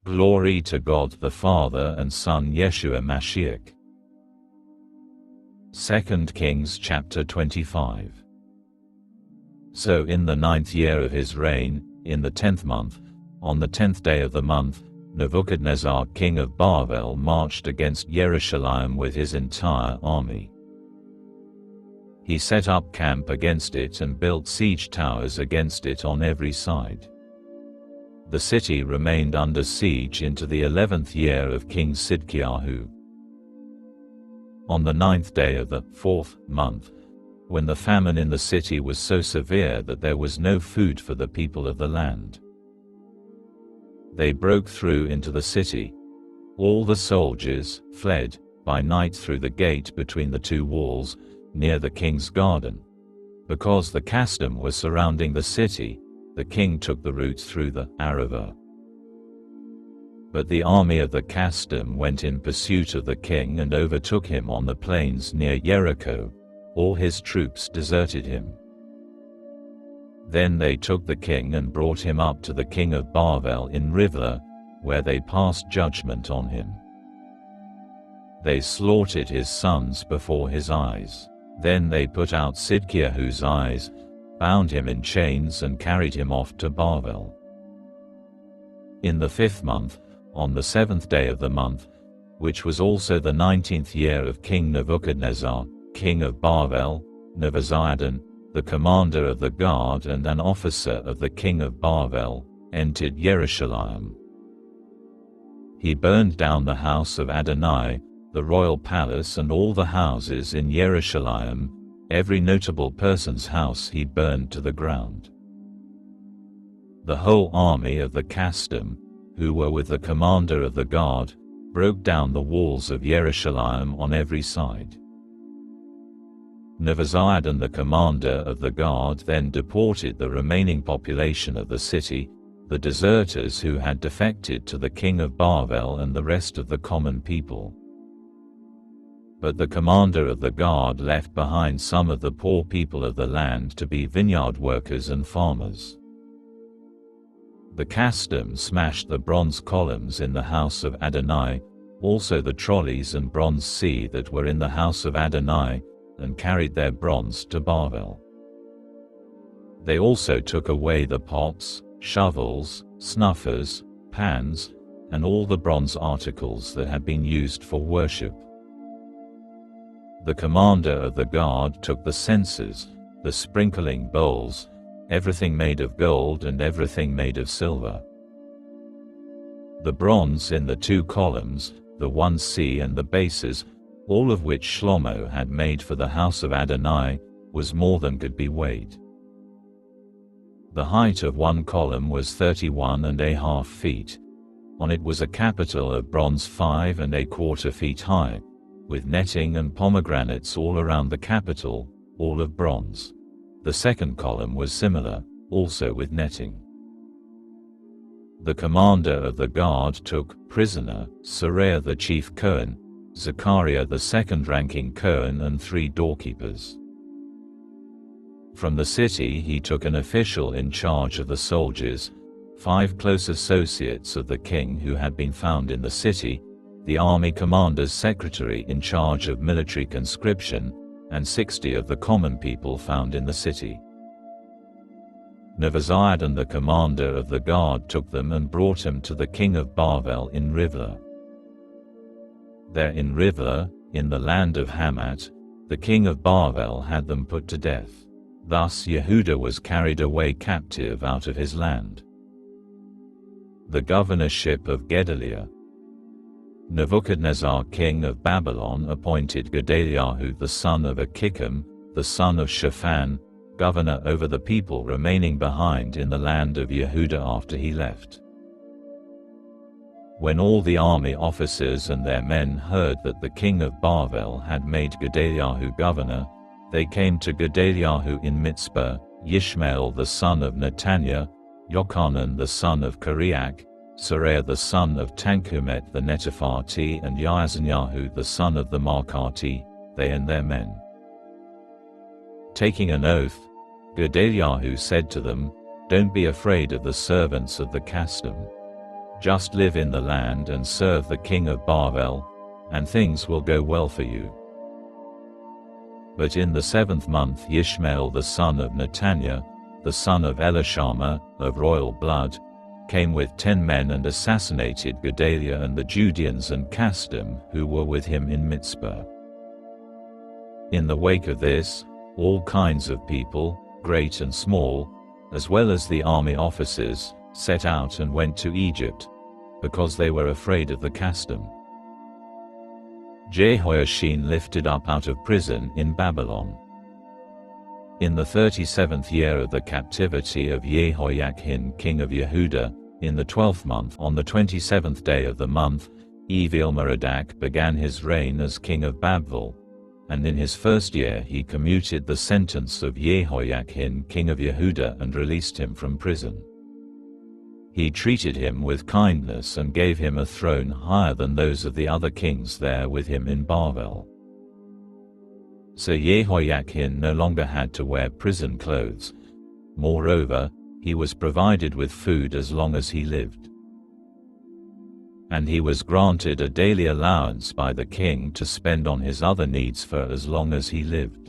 Glory to God the Father and Son Yeshua Mashiach. 2 Kings chapter 25. So in the 9th year of his reign, in the 10th month, on the 10th day of the month, Nebuchadnezzar king of Babel marched against Jerusalem with his entire army. He set up camp against it and built siege towers against it on every side. The city remained under siege into the 11th year of King Sidkiyahu. On the 9th day of the 4th month, when the famine in the city was so severe that there was no food for the people of the land, they broke through into the city. All the soldiers fled by night through the gate between the two walls, near the king's garden. Because the custom was surrounding the city, the king took the route through the Arava. But the army of the custom went in pursuit of the king and overtook him on the plains near Jericho. All his troops deserted him. Then they took the king and brought him up to the king of Babel in Rivlah, where they passed judgment on him. They slaughtered his sons before his eyes. Then they put out Sidkiyahu's eyes, bound him in chains and carried him off to Babel. In the 5th month, on the 7th day of the month, which was also the 19th year of King Nebuchadnezzar, king of Babel, Nebuzaradan, the commander of the guard and an officer of the king of Babel, entered Jerusalem. He burned down the house of Adonai, the royal palace and all the houses in Jerusalem. Every notable person's house he burned to the ground. The whole army of the custom, who were with the commander of the guard, broke down the walls of Jerusalem on every side. Nebuzaradan the commander of the guard then deported the remaining population of the city, the deserters who had defected to the king of Babel and the rest of the common people. But the commander of the guard left behind some of the poor people of the land to be vineyard workers and farmers. The custom smashed the bronze columns in the house of Adonai, also the trolleys and bronze sea that were in the house of Adonai, and carried their bronze to Babel. They also took away the pots, shovels, snuffers, pans, and all the bronze articles that had been used for worship. The commander of the guard took the censers, the sprinkling bowls, everything made of gold and everything made of silver. The bronze in the 2 columns, the 1 sea and the bases, all of which Shlomo had made for the house of Adonai, was more than could be weighed. The height of 1 column was 31.5 feet. On it was a capital of bronze 5.25 feet high, with netting and pomegranates all around the capital, all of bronze. The 2nd column was similar, also with netting. The commander of the guard took prisoner Seraiah the chief Cohen, Zechariah the 2nd-ranking Cohen and 3 doorkeepers. From the city he took an official in charge of the soldiers, 5 close associates of the king who had been found in the city, the army commander's secretary in charge of military conscription, and 60 of the common people found in the city. Nebuzaradan the commander of the guard took them and brought them to the king of Babel in Rivlah. There in Rivlah, in the land of Hamath, the king of Babel had them put to death. Thus Yehuda was carried away captive out of his land. The governorship of Gedaliah. Nebuchadnezzar king of Babylon appointed Gedaliah the son of Achikam, the son of Shaphan, governor over the people remaining behind in the land of Yehuda after he left. When all the army officers and their men heard that the king of Babel had made Gedaliah governor, they came to Gedaliah in Mitzpah, Yishmael the son of Netaniah, Yochanan the son of Kareach, Seraiah the son of Tanchumet the Netophathi and Yaazaniah the son of the Markati, they and their men. Taking an oath, Gedaliah said to them, "Don't be afraid of the servants of the custom. Just live in the land and serve the king of Bavel, and things will go well for you." But in the 7th month Ishmael the son of Netaniah, the son of Elishama, of royal blood, came with 10 men and assassinated Gedaliah and the Judeans and Casdim, who were with him in Mizpah. In the wake of this, all kinds of people, great and small, as well as the army officers, set out and went to Egypt, because they were afraid of the Casdim. Jehoiachin lifted up out of prison in Babylon. In the 37th year of the captivity of Jehoiachin king of Yehuda, in the 12th month on the 27th day of the month, Evil-Merodach began his reign as king of Babel, and in his 1st year he commuted the sentence of Jehoiachin king of Yehuda and released him from prison. He treated him with kindness and gave him a throne higher than those of the other kings there with him in Bavel. So Jehoiachin no longer had to wear prison clothes. Moreover, he was provided with food as long as he lived. And he was granted a daily allowance by the king to spend on his other needs for as long as he lived.